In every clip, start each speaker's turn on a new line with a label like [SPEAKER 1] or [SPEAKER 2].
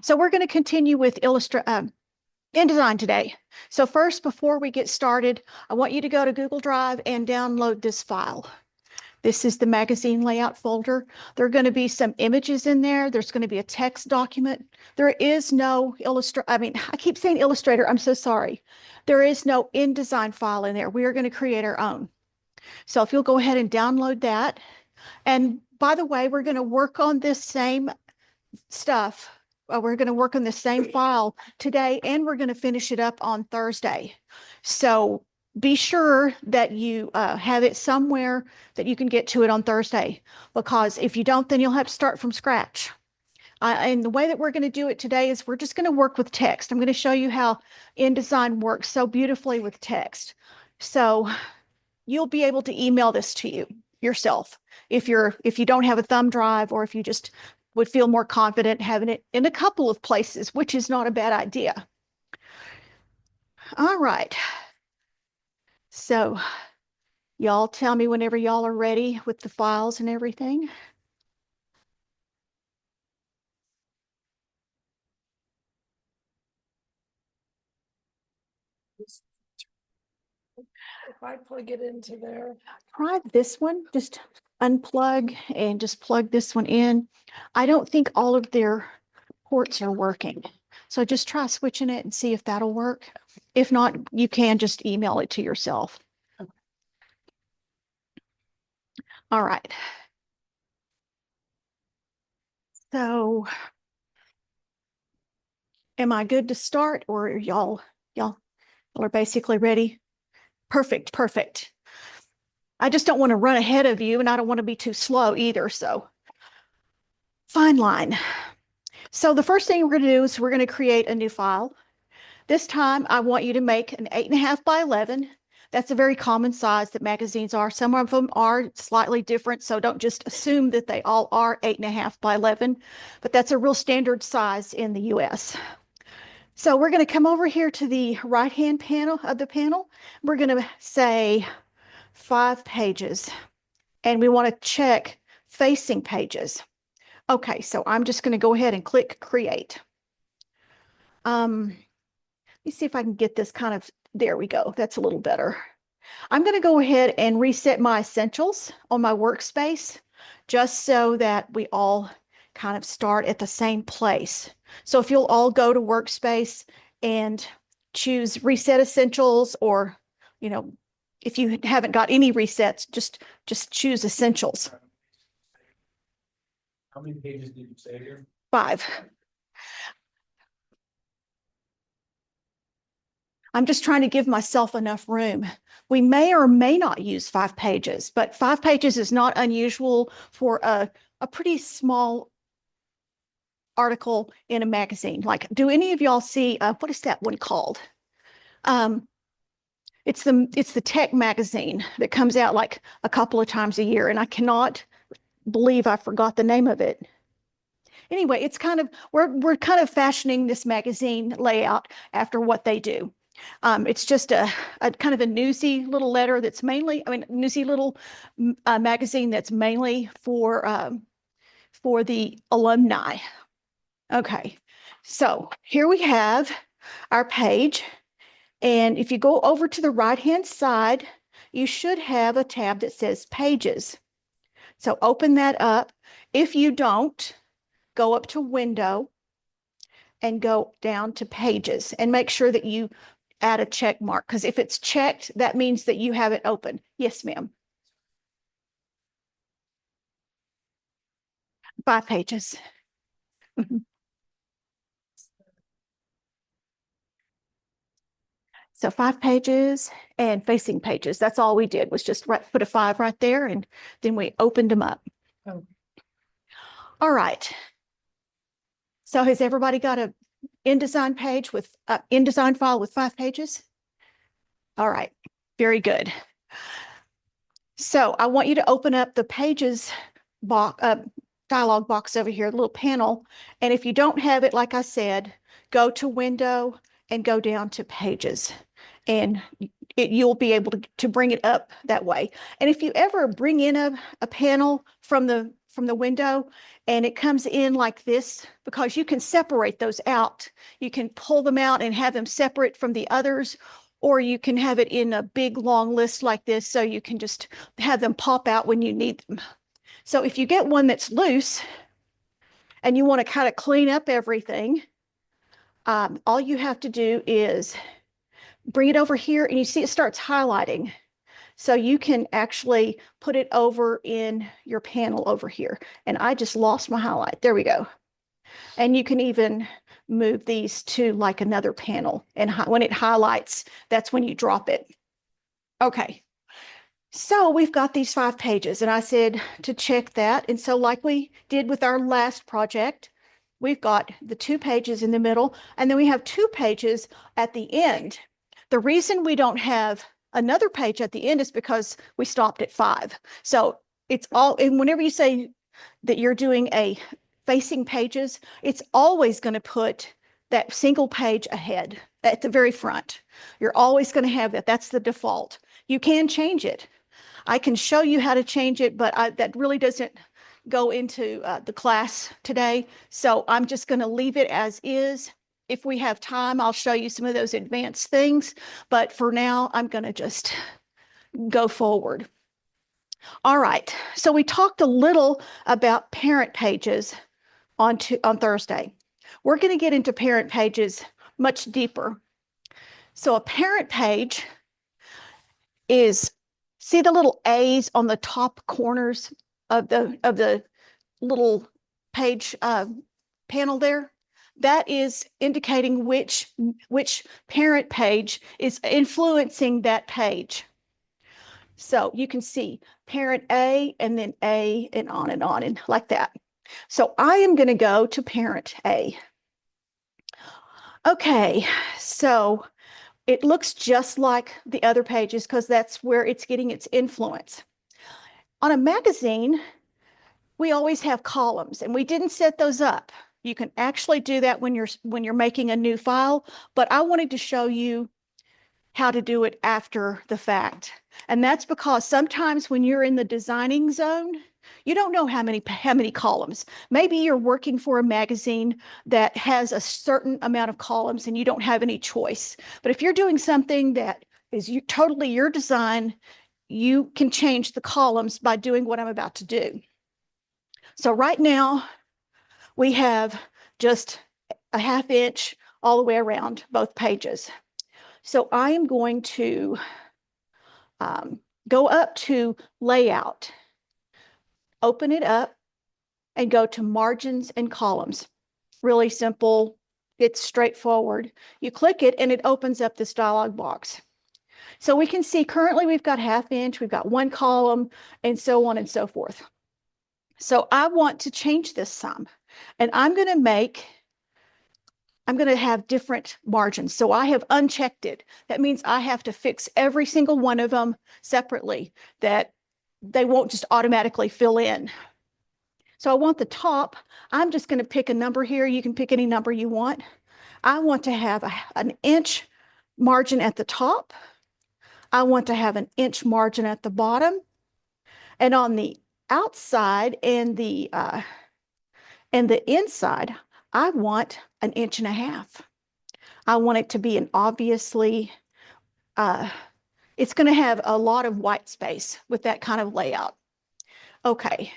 [SPEAKER 1] So we're going to continue with InDesign today. So first, before we get started, I want you to go to Google Drive and download this file. This is the magazine layout folder. There are going to be some images in there. There's going to be a text document. There is no I keep saying Illustrator. I'm so sorry. There is no InDesign file in there. We are going to create our own. So if you'll go ahead and download that. And by the way, we're going to work on this same stuff. We're going to work on the same file today, and we're going to finish it up on Thursday. So be sure that you have it somewhere that you can get to it on Thursday, because if you don't, then you'll have to start from scratch. And the way that we're going to do it today is we're just going to work with text. I'm going to show you how InDesign works so beautifully with text. So you'll be able to email this to you yourself if you don't have a thumb drive, or if you just would feel more confident having it in a couple of places, which is not a bad idea. All right. So y'all tell me whenever y'all are ready with the files and everything.
[SPEAKER 2] If I plug it into there.
[SPEAKER 1] Try this one. Just unplug and just plug this one in. I don't think all of their ports are working. So just try switching it and see if that'll work. If not, you can just email it to yourself. All right. So am I good to start, or are y'all are basically ready? Perfect. I just don't want to run ahead of you, and I don't want to be too slow either. So fine line. So the first thing we're going to do is we're going to create a new file. This time I want you to make an 8.5 by 11. That's a very common size that magazines are. Some of them are slightly different, so don't just assume that they all are 8.5 by 11, but that's a real standard size in the US. So we're going to come over here to the right-hand panel of the panel. We're going to say 5 pages, and we want to check facing pages. Okay, so I'm just going to go ahead and click create. Let me see if I can get this kind of, there we go. That's a little better. I'm going to go ahead and reset my essentials on my workspace, just so that we all kind of start at the same place. So if you'll all go to workspace and choose reset essentials, or, if you haven't got any resets, just choose essentials.
[SPEAKER 3] How many pages did you say here?
[SPEAKER 1] 5. I'm just trying to give myself enough room. We may or may not use 5 pages, but 5 pages is not unusual for a pretty small article in a magazine. Like, do any of y'all see, what is that one called? It's the tech magazine that comes out like a couple of times a year, and I cannot believe I forgot the name of it. Anyway, it's kind of, we're kind of fashioning this magazine layout after what they do. It's just a kind of a newsy little letter that's mainly, newsy little magazine that's mainly for the alumni. Okay, so here we have our page. And if you go over to the right-hand side, you should have a tab that says pages. So open that up. If you don't, go up to window and go down to pages, and make sure that you add a check mark, because if it's checked, that means that you have it open. Yes, ma'am. 5 pages. So 5 pages and facing pages. That's all we did, was just put a 5 right there, and then we opened them up.
[SPEAKER 2] Oh.
[SPEAKER 1] All right. So has everybody got a InDesign page with InDesign file with 5 pages? All right, very good. So I want you to open up the pages box, dialog box over here, the little panel. And if you don't have it, like I said, go to window and go down to pages, and you'll be able to bring it up that way. And if you ever bring in a panel from from the window, and it comes in like this because you can separate those out. You can pull them out and have them separate from the others, or you can have it in a big long list like this, so you can just have them pop out when you need them. So if you get one that's loose and you want to kind of clean up everything, all you have to do is bring it over here, and you see it starts highlighting. So you can actually put it over in your panel over here. And I just lost my highlight. There we go. And you can even move these to like another panel. And when it highlights, that's when you drop it. Okay. So we've got these 5 pages, and I said to check that. And so like we did with our last project, we've got the 2 pages in the middle, and then we have 2 pages at the end. The reason we don't have another page at the end is because we stopped at 5. So it's all, and whenever you say that you're doing a facing pages, it's always going to put that single page ahead at the very front. You're always going to have that. That's the default. You can change it. I can show you how to change it, but that really doesn't go into the class today. So I'm just going to leave it as is. If we have time, I'll show you some of those advanced things. But for now, I'm going to just go forward. All right. So we talked a little about parent pages on Thursday. We're going to get into parent pages much deeper. So a parent page is, see the little A's on the top corners of the little page panel there? That is indicating which parent page is influencing that page. So you can see parent A, and then A, and on and like that. So I am going to go to parent A. Okay, so it looks just like the other pages because that's where it's getting its influence. On a magazine, we always have columns, and we didn't set those up. You can actually do that when you're making a new file, but I wanted to show you how to do it after the fact. And that's because sometimes when you're in the designing zone, you don't know how many columns. Maybe you're working for a magazine that has a certain amount of columns and you don't have any choice. But if you're doing something that is totally your design, you can change the columns by doing what I'm about to do. So right now, we have just a 1/2 inch all the way around both pages. So I am going to go up to layout, open it up, and go to margins and columns. Really simple. It's straightforward. You click it and it opens up this dialog box. So we can see currently we've got 1/2 inch, we've got 1 column, and so on and so forth. So I want to change this some, and I'm going to have different margins. So I have unchecked it. That means I have to fix every single one of them separately, that they won't just automatically fill in. So I want the top. I'm just going to pick a number here. You can pick any number you want. I want to have an inch margin at the top. I want to have an inch margin at the bottom. And on the outside and the inside, I want 1.5 inches. I want it to be an obviously, it's going to have a lot of white space with that kind of layout. Okay.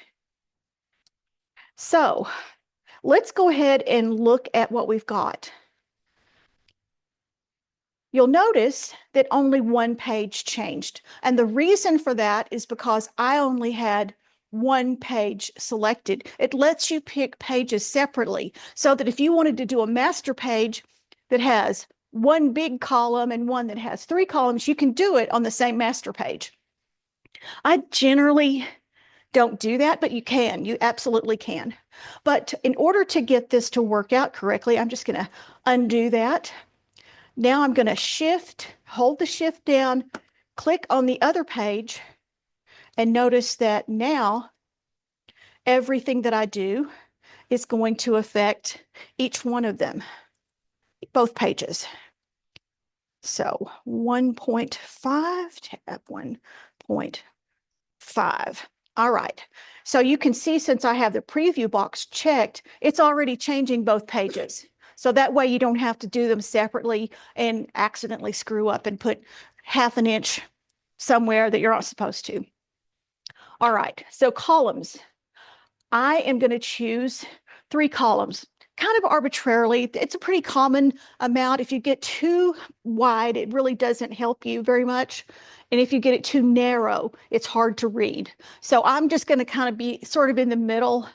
[SPEAKER 1] So let's go ahead and look at what we've got. You'll notice that only 1 page changed. And the reason for that is because I only had 1 page selected. It lets you pick pages separately so that if you wanted to do a master page that has 1 big column and 1 that has 3 columns, you can do it on the same master page. I generally don't do that, but you can. You absolutely can. But in order to get this to work out correctly, I'm just going to undo that. Now I'm going to hold the shift down, click on the other page, and notice that now everything that I do is going to affect each one of them, both pages. So 1.5, tab 1.5. All right. So you can see since I have the preview box checked, it's already changing both pages. So that way you don't have to do them separately and accidentally screw up and put half an inch somewhere that you're not supposed to. All right. So columns. I am going to choose 3 columns, kind of arbitrarily. It's a pretty common amount. If you get too wide, it really doesn't help you very much. And if you get it too narrow, it's hard to read. So I'm just going to kind of be sort of in the middle.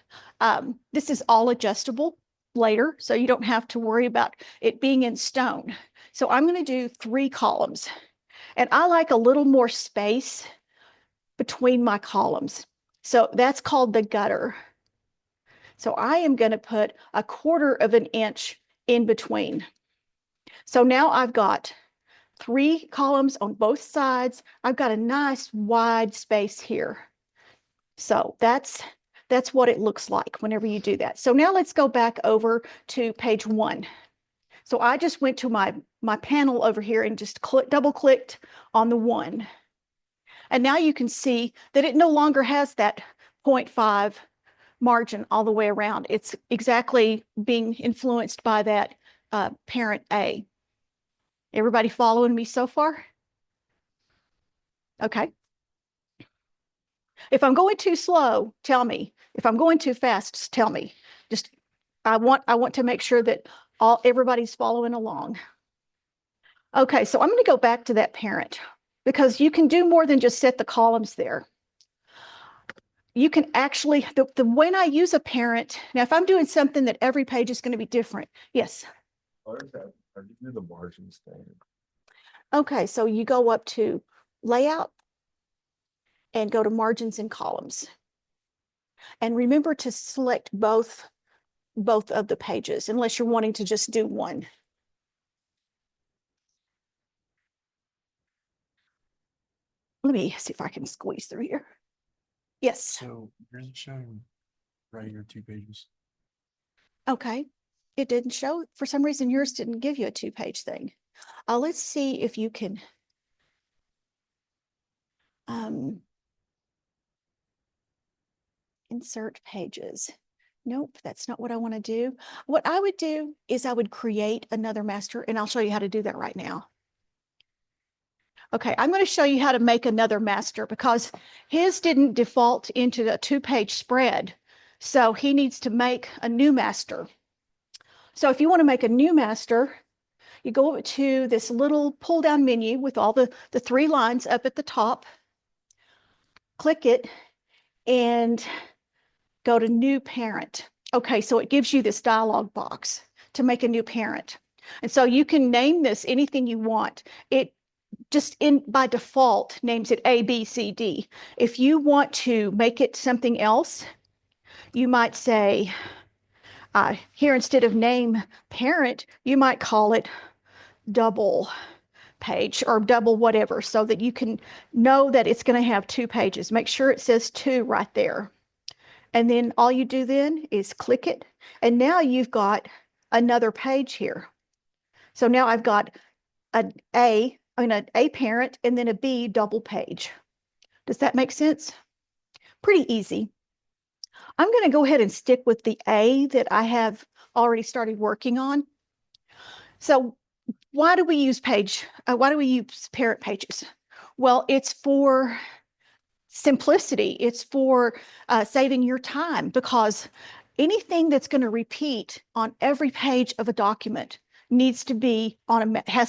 [SPEAKER 1] This is all adjustable later, so you don't have to worry about it being in stone. So I'm going to do 3 columns. And I like a little more space between my columns. So that's called the gutter. So I am going to put 1/4 of an inch in between. So now I've got 3 columns on both sides. I've got a nice wide space here. So that's what it looks like whenever you do that. So now let's go back over to page 1. So I just went to my panel over here and just double clicked on the 1. And now you can see that it no longer has that 0.5 margin all the way around. It's exactly being influenced by that parent A. Everybody following me so far? Okay. If I'm going too slow, tell me. If I'm going too fast, tell me. Just I want to make sure that everybody's following along. Okay, so I'm going to go back to that parent because you can do more than just set the columns there. You can actually, when I use a parent, now if I'm doing something that every page is going to be different. Yes.
[SPEAKER 3] How do the margins thing?
[SPEAKER 1] Okay, so you go up to layout and go to margins and columns. And remember to select both of the pages unless you're wanting to just do one. Let me see if I can squeeze through here. Yes.
[SPEAKER 3] So here's it showing right here 2 pages.
[SPEAKER 1] Okay. It didn't show. For some reason, yours didn't give you a 2-page thing. Let's see if you can insert pages. Nope, that's not what I want to do. What I would do is I would create another master, and I'll show you how to do that right now. Okay, I'm going to show you how to make another master because his didn't default into a 2-page spread. So he needs to make a new master. So if you want to make a new master, you go to this little pull down menu with all the 3 lines up at the top, click it, and go to new parent. Okay, so it gives you this dialog box to make a new parent. And so you can name this anything you want. It just by default names it A, B, C, D. If you want to make it something else, you might say, here instead of name parent, you might call it double page or double whatever so that you can know that it's going to have 2 pages. Make sure it says 2 right there. And then all you do then is click it. And now you've got another page here. So now I've got an A parent and then a B double page. Does that make sense? Pretty easy. I'm going to go ahead and stick with the A that I have already started working on. So why do we use parent pages? Well, it's for simplicity. It's for saving your time because anything that's going to repeat on every page of a document needs to be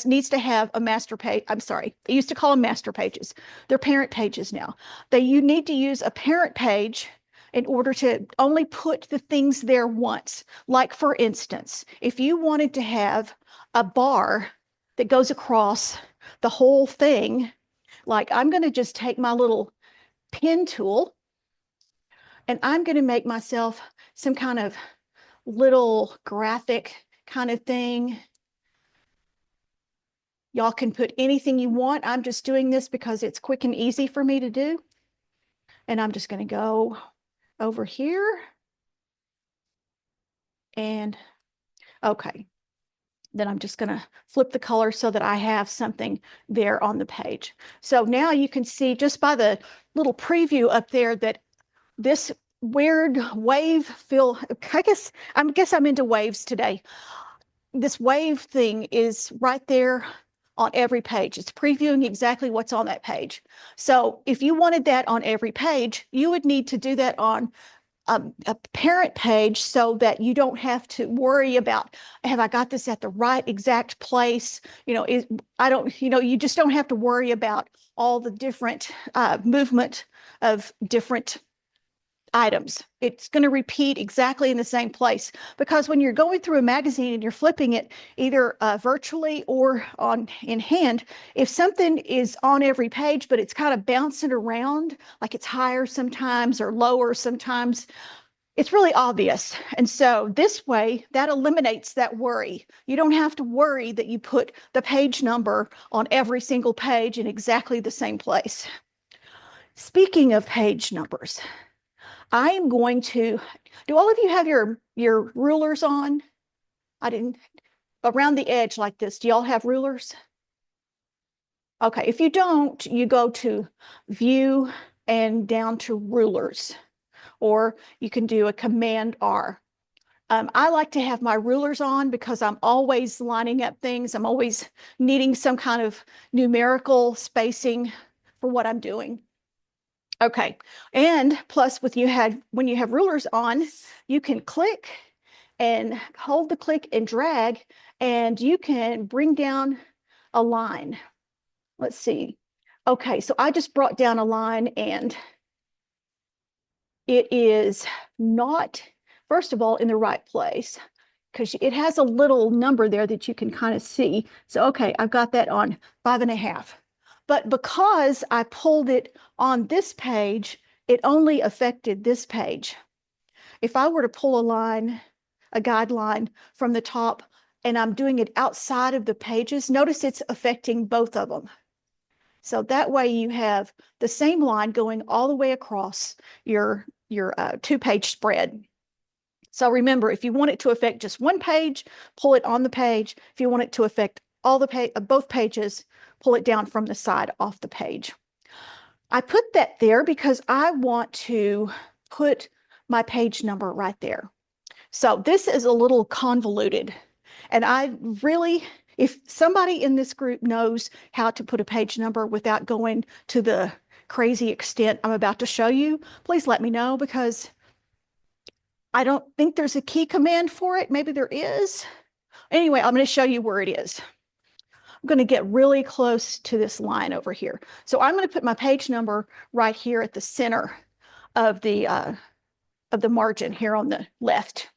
[SPEAKER 1] needs to have a master page. I'm sorry, they used to call them master pages. They're parent pages now. You need to use a parent page in order to only put the things there once. Like for instance, if you wanted to have a bar that goes across the whole thing, like I'm going to just take my little pen tool and I'm going to make myself some kind of little graphic kind of thing. Y'all can put anything you want. I'm just doing this because it's quick and easy for me to do. And I'm just going to go over here. And okay. Then I'm just going to flip the color so that I have something there on the page. So now you can see just by the little preview up there that this weird wave feel, I guess I'm into waves today. This wave thing is right there on every page. It's previewing exactly what's on that page. So if you wanted that on every page, you would need to do that on a parent page so that you don't have to worry about, have I got this at the right exact place? You know, you just don't have to worry about all the different movement of different items. It's going to repeat exactly in the same place, because when you're going through a magazine and you're flipping it either virtually or in hand, if something is on every page but it's kind of bouncing around, like it's higher sometimes or lower sometimes, it's really obvious. And so this way, that eliminates that worry. You don't have to worry that you put the page number on every single page in exactly the same place. Speaking of page numbers, I am going to, do all of you have your rulers on? I didn't, around the edge like this, do y'all have rulers? Okay, if you don't, you go to View and down to Rulers, or you can do a Command R. I like to have my rulers on because I'm always lining up things. I'm always needing some kind of numerical spacing for what I'm doing. Okay, and plus when you have rulers on, you can click and hold the click and drag, and you can bring down a line. Let's see. Okay, so I just brought down a line, and it is not, first of all, in the right place, because it has a little number there that you can kind of see. So, okay, I've got that on 5.5. But because I pulled it on this page, it only affected this page. If I were to pull a line, a guideline from the top, and I'm doing it outside of the pages, notice it's affecting both of them. So that way you have the same line going all the way across your 2-page spread. So remember, if you want it to affect just one page, pull it on the page. If you want it to affect all the both pages, pull it down from the side off the page. I put that there because I want to put my page number right there. So this is a little convoluted, and I really, if somebody in this group knows how to put a page number without going to the crazy extent I'm about to show you, please let me know, because I don't think there's a key command for it. Maybe there is. Anyway, I'm going to show you where it is. I'm going to get really close to this line over here. So I'm going to put my page number right here at the center of the margin here on the left.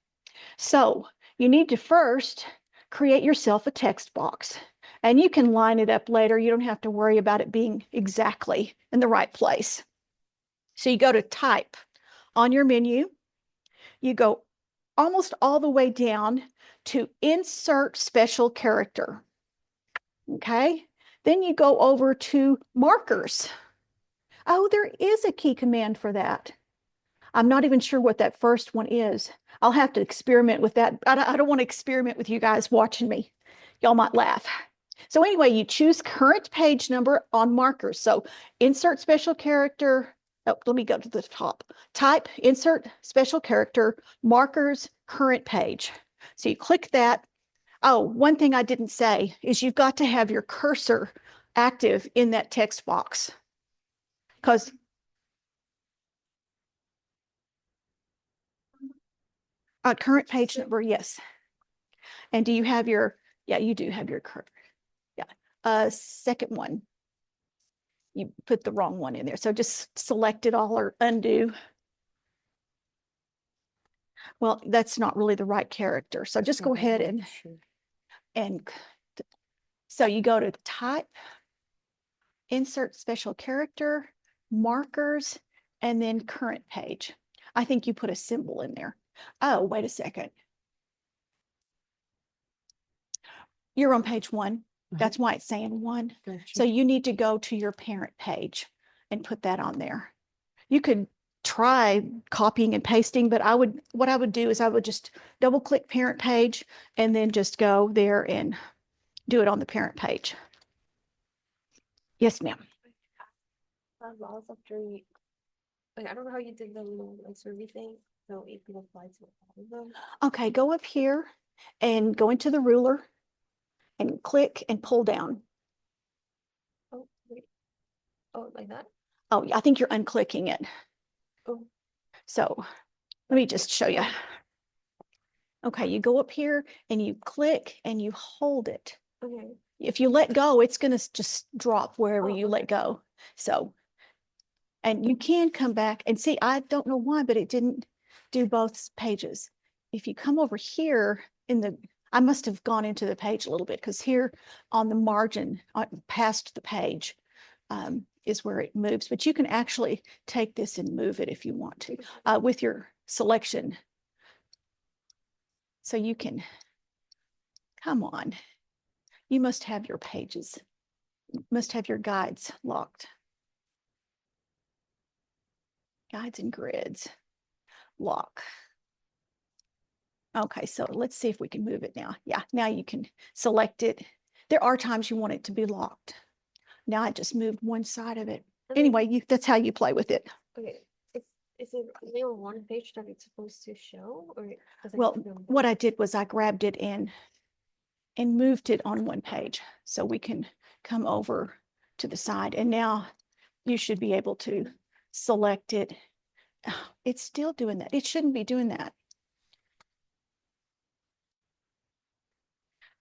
[SPEAKER 1] So you need to first create yourself a text box, and you can line it up later. You don't have to worry about it being exactly in the right place. So you go to Type on your menu. You go almost all the way down to Insert Special Character. Okay, then you go over to Markers. Oh, there is a key command for that. I'm not even sure what that first one is. I'll have to experiment with that. I don't want to experiment with you guys watching me. Y'all might laugh. So anyway, you choose current page number on Markers. So Insert Special Character. Oh, let me go to the top. Type, Insert Special Character, Markers, Current Page. So you click that. Oh, one thing I didn't say is you've got to have your cursor active in that text box, because current page number, yes. And do you have your, yeah, you do have your current, yeah. Second one, you put the wrong one in there. So just select it all or undo. Well, that's not really the right character. So just go ahead and so you go to Type, Insert Special Character, Markers, and then Current Page. I think you put a symbol in there. Oh, wait a second. You're on page 1. That's why it's saying 1. So you need to go to your parent page and put that on there. You could try copying and pasting, but what I would do is I would just double click parent page and then just go there and do it on the parent page. Yes, ma'am.
[SPEAKER 2] Laws of Three.
[SPEAKER 4] Like, I don't know how you did the little like survey thing, so it can apply to all of them.
[SPEAKER 1] Okay, go up here and go into the ruler and click and pull down.
[SPEAKER 4] Oh, wait. Oh, like that?
[SPEAKER 1] Oh, I think you're unclicking it.
[SPEAKER 4] Oh,
[SPEAKER 1] So let me just show you. Okay, you go up here and you click and you hold it.
[SPEAKER 4] okay.
[SPEAKER 1] If you let go, it's going to just drop wherever
[SPEAKER 4] Oh,
[SPEAKER 1] you
[SPEAKER 4] okay.
[SPEAKER 1] let go. So, and you can come back and see, I don't know why, but it didn't do both pages. If you come over here in the, I must have gone into the page a little bit because here on the margin, past the page, is where it moves. But you can actually take this and move it if you want to with your selection. So you can, come on, you must have your pages, must have your guides locked. Guides and grids, lock. Okay, so let's see if we can move it now. Yeah, now you can select it. There are times you want it to be locked. Now I just moved one side of it.
[SPEAKER 4] And then-
[SPEAKER 1] Anyway, that's how you play with it.
[SPEAKER 4] Okay. Is it only on one page that it's supposed to show, or does it
[SPEAKER 1] Well,
[SPEAKER 4] have to be on
[SPEAKER 1] what
[SPEAKER 4] both?
[SPEAKER 1] I did was I grabbed it and moved it on one page. So we can come over to the side and now you should be able to select it. It's still doing that. It shouldn't be doing that.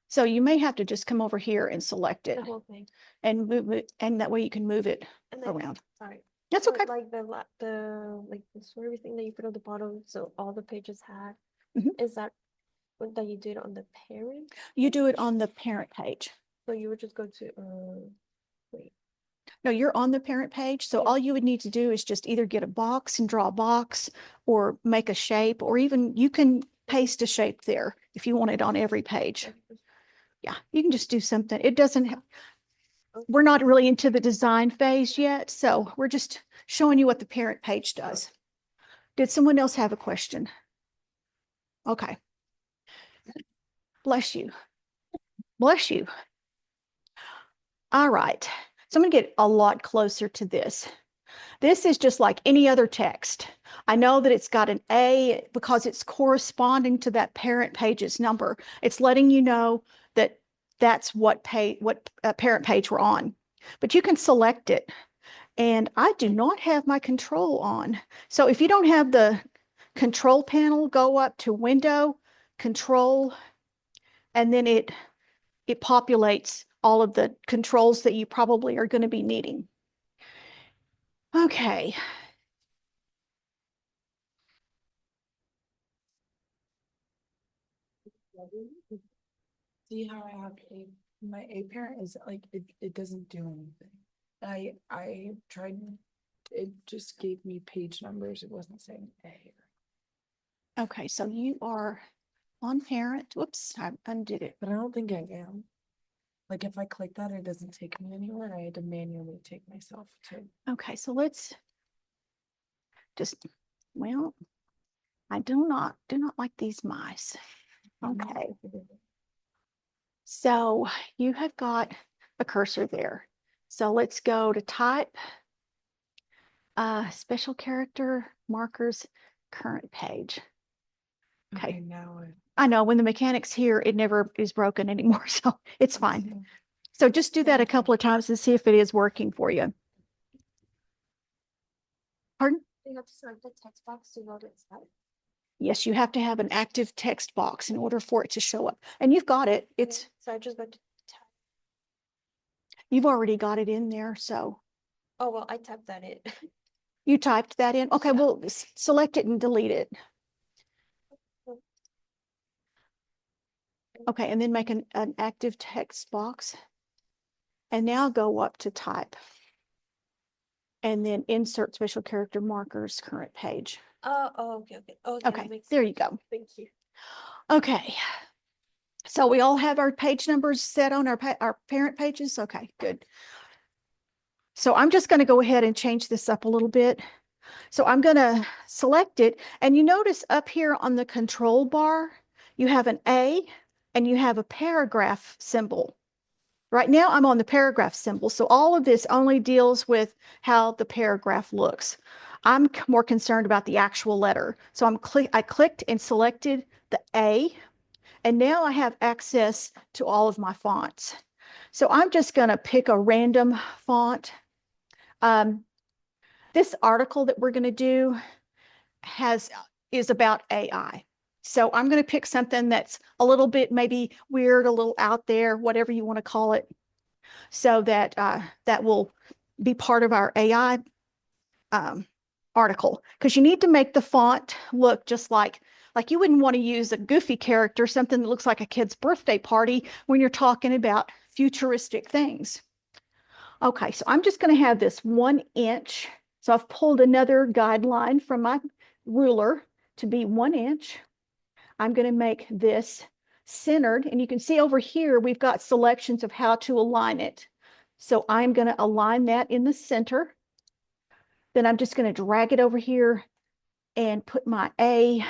[SPEAKER 1] So you may have to just come over here and select it
[SPEAKER 4] The whole thing.
[SPEAKER 1] and move it, and that way you can move it
[SPEAKER 4] And then,
[SPEAKER 1] around.
[SPEAKER 4] sorry.
[SPEAKER 1] That's
[SPEAKER 4] So,
[SPEAKER 1] okay.
[SPEAKER 4] like the survey thing that you put on the bottom, so all the pages had,
[SPEAKER 1] Mhm.
[SPEAKER 4] is that what that you did on the parent?
[SPEAKER 1] You do it
[SPEAKER 4] page?
[SPEAKER 1] on the parent page.
[SPEAKER 4] So you would just go to wait.
[SPEAKER 1] No, you're on the parent page. So
[SPEAKER 4] Yeah.
[SPEAKER 1] all you would need to do is just either get a box and draw a box or make a shape, or even you can paste a shape there if you want it on every page. Yeah, you can just do something. It doesn't have, we're not really into the design phase yet. So we're just showing you what the parent page does. Did someone else have a question? Okay. Bless you. Bless you. All right. So I'm going to get a lot closer to this. This is just like any other text. I know that it's got an A because it's corresponding to that parent page's number. It's letting you know that that's what parent page we're on. But you can select it. And I do not have my control on. So if you don't have the control panel, go up to Window, Control, and then it populates all of the controls that you probably are going to be needing. Okay.
[SPEAKER 2] See how I have my A parent is like, it doesn't do anything. I tried, it just gave me page numbers. It wasn't saying A.
[SPEAKER 1] Okay, so you are on parent. Whoops, I undid it.
[SPEAKER 2] But I don't think I am. Like if I click that, it doesn't take me anywhere. I had to manually take myself to.
[SPEAKER 1] Okay, so let's just, well, I do not like these mice. Okay, so you have got a cursor there. So let's go to type, special character, markers, current page. Okay,
[SPEAKER 2] Now
[SPEAKER 1] I know when the mechanic's here, it never is broken anymore, so it's fine. So just do that a couple of times and see if it is working for you. Pardon?
[SPEAKER 4] You have to select the text box to load it inside.
[SPEAKER 1] Yes, you have to have an active text box in order for it to show up. And you've got it. It's,
[SPEAKER 4] So I just got to type.
[SPEAKER 1] you've already got it in there. So
[SPEAKER 4] Oh, well, I typed that in.
[SPEAKER 1] you typed that in. Okay,
[SPEAKER 4] Yeah.
[SPEAKER 1] well, select it and delete it. Okay, and then make an active text box. And now go up to type. And then insert special character markers, current page.
[SPEAKER 4] Oh, okay. Okay, that
[SPEAKER 1] Okay,
[SPEAKER 4] makes
[SPEAKER 1] there you
[SPEAKER 4] sense.
[SPEAKER 1] go.
[SPEAKER 4] Thank you.
[SPEAKER 1] Okay. So we all have our page numbers set on our parent pages. Okay, good. So I'm just going to go ahead and change this up a little bit. So I'm going to select it. And you notice up here on the control bar, you have an A and you have a paragraph symbol. Right now I'm on the paragraph symbol. So all of this only deals with how the paragraph looks. I'm more concerned about the actual letter. So I clicked and selected the A, and now I have access to all of my fonts. So I'm just going to pick a random font. This article that we're going to do is about AI. So I'm going to pick something that's a little bit maybe weird, a little out there, whatever you want to call it, so that that will be part of our AI article. Because you need to make the font look just like you wouldn't want to use a goofy character, something that looks like a kid's birthday party when you're talking about futuristic things. Okay, so I'm just going to have this 1 inch. So I've pulled another guideline from my ruler to be 1 inch. I'm going to make this centered, and you can see over here we've got selections of how to align it. So I'm going to align that in the center. Then I'm just going to drag it over here and put my A. I'm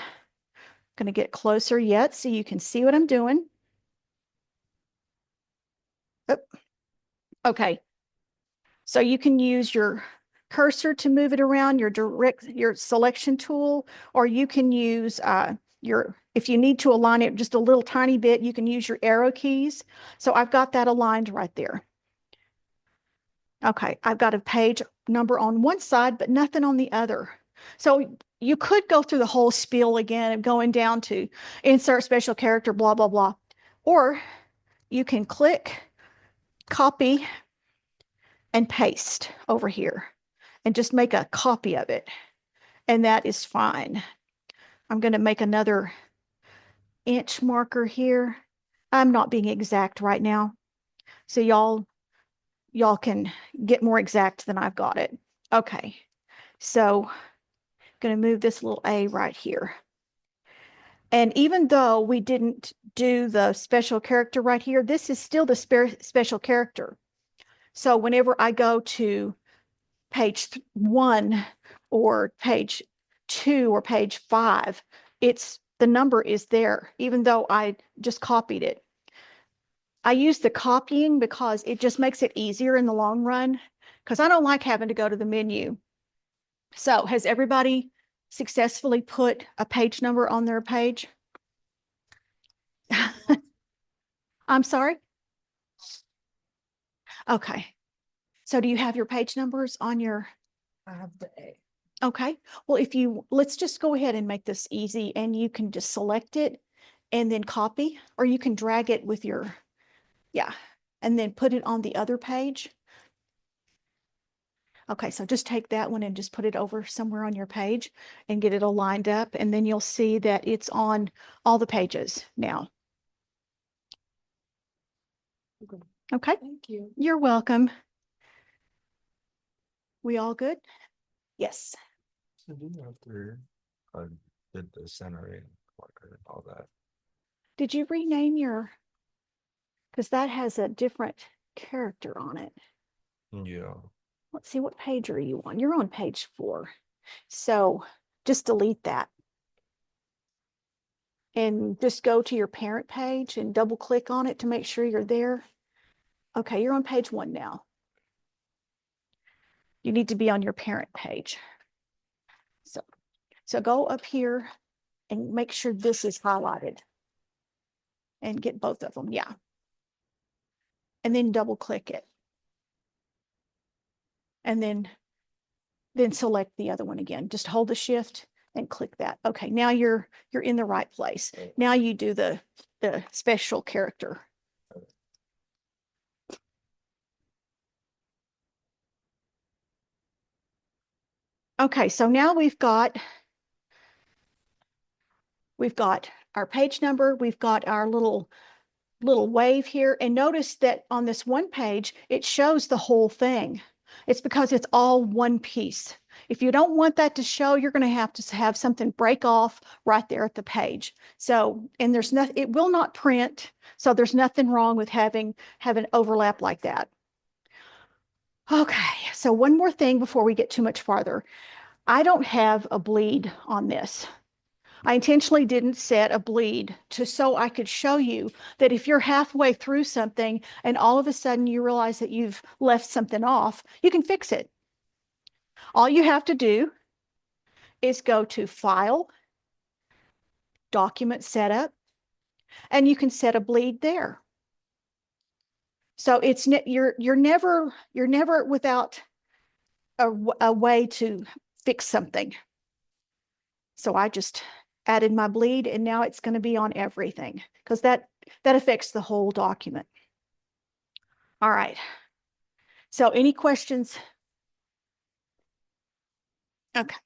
[SPEAKER 1] going to get closer yet so you can see what I'm doing. Oh, okay. So you can use your cursor to move it around, your selection tool, or you can use if you need to align it just a little tiny bit, you can use your arrow keys. So I've got that aligned right there. Okay, I've got a page number on one side, but nothing on the other. So you could go through the whole spiel again of going down to insert special character, blah, blah, blah. Or you can click, copy, and paste over here and just make a copy of it. And that is fine. I'm going to make another inch marker here. I'm not being exact right now. So y'all can get more exact than I've got it. Okay. So I'm going to move this little A right here. And even though we didn't do the special character right here, this is still the special character. So whenever I go to page 1 or page 2 or page 5, the number is there, even though I just copied it. I use the copying because it just makes it easier in the long run, because I don't like having to go to the menu. So has everybody successfully put a page number on their page? I'm sorry? Okay. So do you have your page numbers on your?
[SPEAKER 2] I have the A.
[SPEAKER 1] Okay. Well, let's just go ahead and make this easy, and you can just select it and then copy, or you can drag it with and then put it on the other page. Okay, so just take that one and just put it over somewhere on your page and get it all lined up, and then you'll see that it's on all the pages now.
[SPEAKER 2] Okay.
[SPEAKER 1] Okay,
[SPEAKER 2] Thank you.
[SPEAKER 1] you're welcome. We all good? Yes.
[SPEAKER 3] So do you after I did the centering marker and all that?
[SPEAKER 1] Did you rename because that has a different character on it.
[SPEAKER 3] Yeah.
[SPEAKER 1] Let's see, what page are you on? You're on page 4. So just delete that. And just go to your parent page and double click on it to make sure you're there. Okay, you're on page 1 now. You need to be on your parent page. So go up here and make sure this is highlighted. And get both of them, yeah. And then double click it. And then select the other one again. Just hold the shift and click that. Okay, now you're in the right place. Now you do the special character. Okay, so now we've got our page number, we've got our little wave here, and notice that on this one page, it shows the whole thing. It's because it's all one piece. If you don't want that to show, you're going to have something break off right there at the page. So, and there's nothing, it will not print. So there's nothing wrong with having overlap like that. Okay, so one more thing before we get too much farther. I don't have a bleed on this. I intentionally didn't set a bleed so I could show you that if you're halfway through something and all of a sudden you realize that you've left something off, you can fix it. All you have to do is go to File, Document Setup, and you can set a bleed there. So it's you're never without a way to fix something. So I just added my bleed, and now it's going to be on everything because that affects the whole document. All right. So any questions? Okay.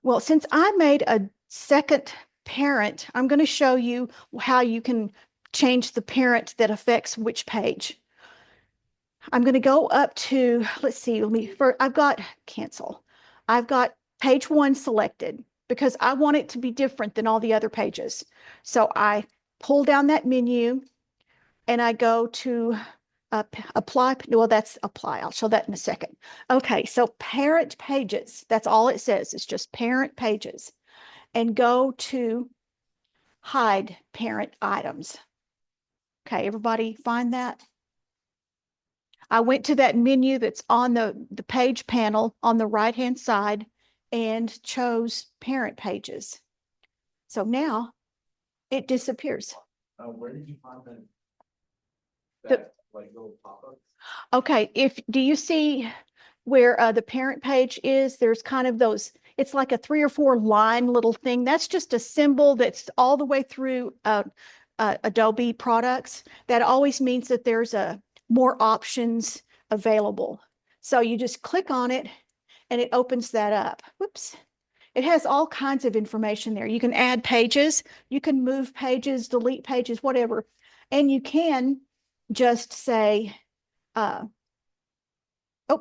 [SPEAKER 1] Well, since I made a second parent, I'm going to show you how you can change the parent that affects which page. I'm going to go up to, let's see, I've got cancel. I've got page 1 selected because I want it to be different than all the other pages. So I pull down that menu and I go to apply. Well, that's apply. I'll show that in a second. Okay, so parent pages. That's all it says. It's just parent pages. And go to hide parent items. Okay, everybody find that? I went to that menu that's on the page panel on the right-hand side and chose parent pages. So now it disappears.
[SPEAKER 3] Where did you find that?
[SPEAKER 1] The-
[SPEAKER 3] Like little pop-up?
[SPEAKER 1] Okay, do you see where the parent page is? There's kind of those, it's like a 3 or 4 line little thing. That's just a symbol that's all the way through Adobe products. That always means that there's more options available. So you just click on it and it opens that up. Whoops. It has all kinds of information there. You can add pages, you can move pages, delete pages, whatever. And you can just say, oh,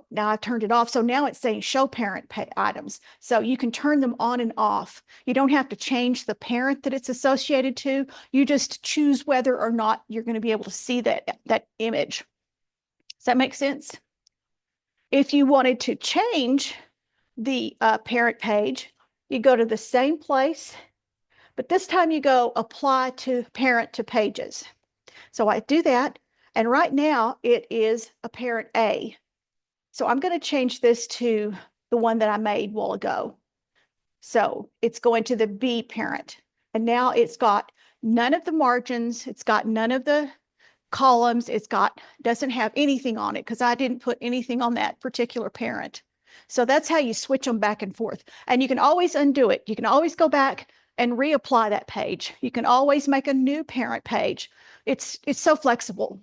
[SPEAKER 1] now I've turned it off. So now it's saying show parent items. So you can turn them on and off. You don't have to change the parent that it's associated to. You just choose whether or not you're going to be able to see that image. Does that make sense? If you wanted to change the parent page, you go to the same place, but this time you go apply to parent to pages. So I do that. And right now it is a parent A. So I'm going to change this to the one that I made a while ago. So it's going to the B parent. And now it's got none of the margins. It's got none of the columns. Doesn't have anything on it because I didn't put anything on that particular parent. So that's how you switch them back and forth. And you can always undo it. You can always go back and reapply that page. You can always make a new parent page. It's so flexible.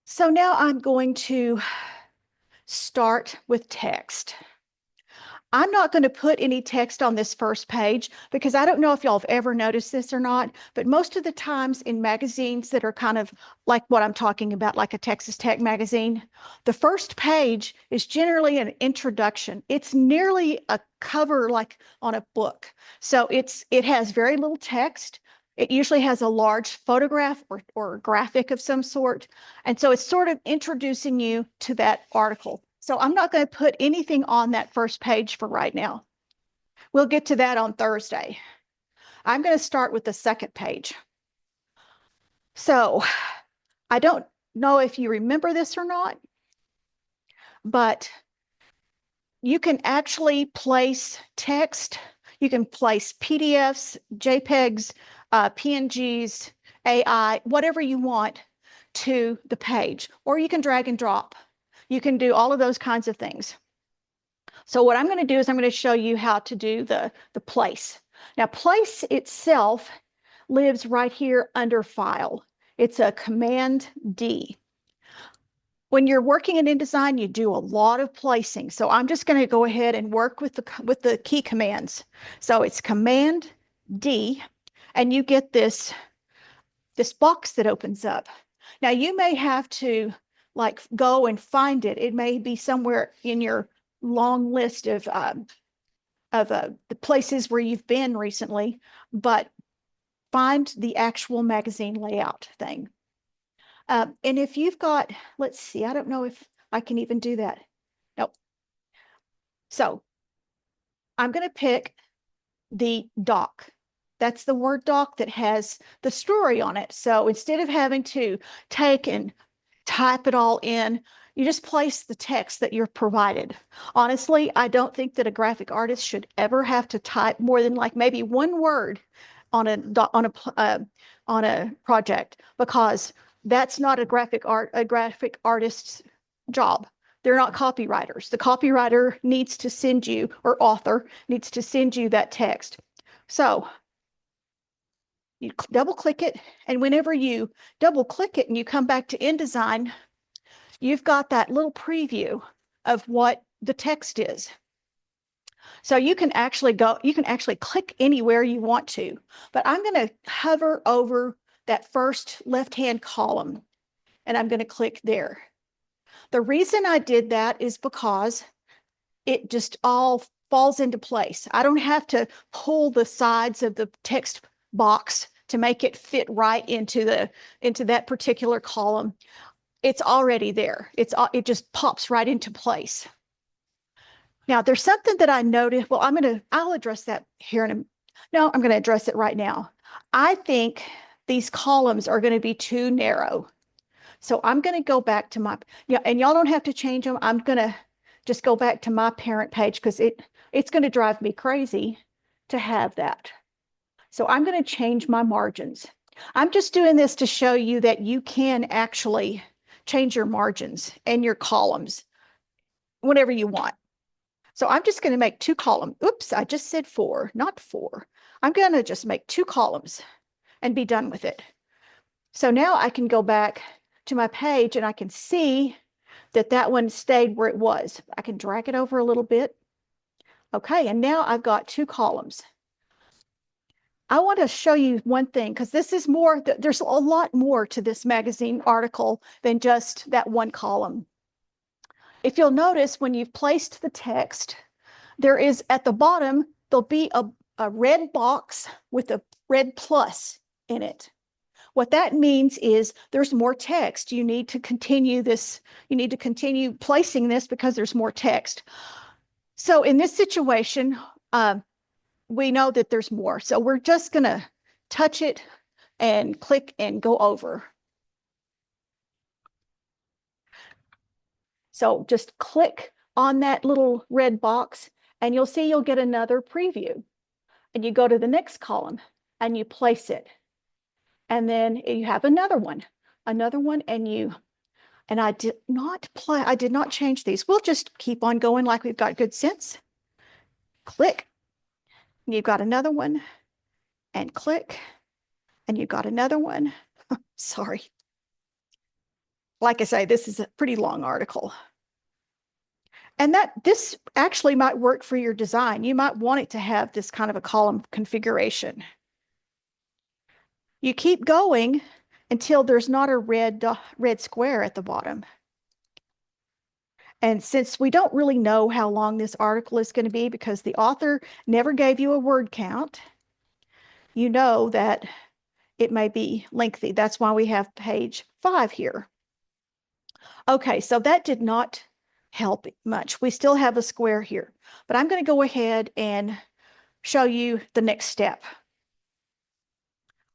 [SPEAKER 1] So now I'm going to start with text. I'm not going to put any text on this first page because I don't know if y'all have ever noticed this or not, but most of the times in magazines that are kind of like what I'm talking about, like a Texas Tech magazine, the first page is generally an introduction. It's nearly a cover like on a book. So it has very little text. It usually has a large photograph or graphic of some sort. And so it's sort of introducing you to that article. So I'm not going to put anything on that first page for right now. We'll get to that on Thursday. I'm going to start with the second page. So I don't know if you remember this or not, but you can actually place text. You can place PDFs, JPEGs, PNGs, AI, whatever you want to the page, or you can drag and drop. You can do all of those kinds of things. So what I'm going to do is I'm going to show you how to do the place. Now, place itself lives right here under File. It's a Command D. When you're working in InDesign, you do a lot of placing. So I'm just going to go ahead and work with the key commands. So it's Command D, and you get this box that opens up. Now you may have to like go and find it. It may be somewhere in your long list of the places where you've been recently, but find the actual magazine layout thing. And if you've got, let's see, I don't know if I can even do that. Nope. So I'm going to pick the doc. That's the Word doc that has the story on it. So instead of having to take and type it all in, You just place the text that you're provided. Honestly, I don't think that a graphic artist should ever have to type more than like maybe one word on a project, because that's not a graphic artist's job. They're not copywriters. The copywriter needs to send you, or author needs to send you that text. So you double click it, and whenever you double click it and you come back to InDesign, you've got that little preview of what the text is. So you can actually click anywhere you want to, but I'm going to hover over that first left-hand column and I'm going to click there. The reason I did that is because it just all falls into place. I don't have to pull the sides of the text box to make it fit right into that particular column. It's already there. It just pops right into place. Now, there's something that I noticed. Well, I'll address that here no, I'm going to address it right now. I think these columns are going to be too narrow. So I'm going to go back to and y'all don't have to change them. I'm going to just go back to my parent page because it's going to drive me crazy to have that. So I'm going to change my margins. I'm just doing this to show you that you can actually change your margins and your columns whenever you want. So I'm just going to make 2 columns. Oops, I just said 4, not 4. I'm going to just make 2 columns and be done with it. So now I can go back to my page and I can see that one stayed where it was. I can drag it over a little bit. Okay, and now I've got 2 columns. I want to show you one thing because this is more, there's a lot more to this magazine article than just that 1 column. If you'll notice, when you've placed the text, there is at the bottom, there'll be a red box with a red plus in it. What that means is there's more text. You need to continue this. You need to continue placing this because there's more text. So in this situation, we know that there's more. So we're just going to touch it and click and go over. So just click on that little red box and you'll see you'll get another preview. And you go to the next column and you place it. And then you have another one, and I did not change these. We'll just keep on going like we've got good sense. Click, and you've got another one, and click, and you've got another one. Sorry. Like I say, this is a pretty long article. And this actually might work for your design. You might want it to have this kind of a column configuration. You keep going until there's not a red square at the bottom. And since we don't really know how long this article is going to be because the author never gave you a word count, you know that it may be lengthy. That's why we have page 5 here. Okay, so that did not help much. We still have a square here, but I'm going to go ahead and show you the next step.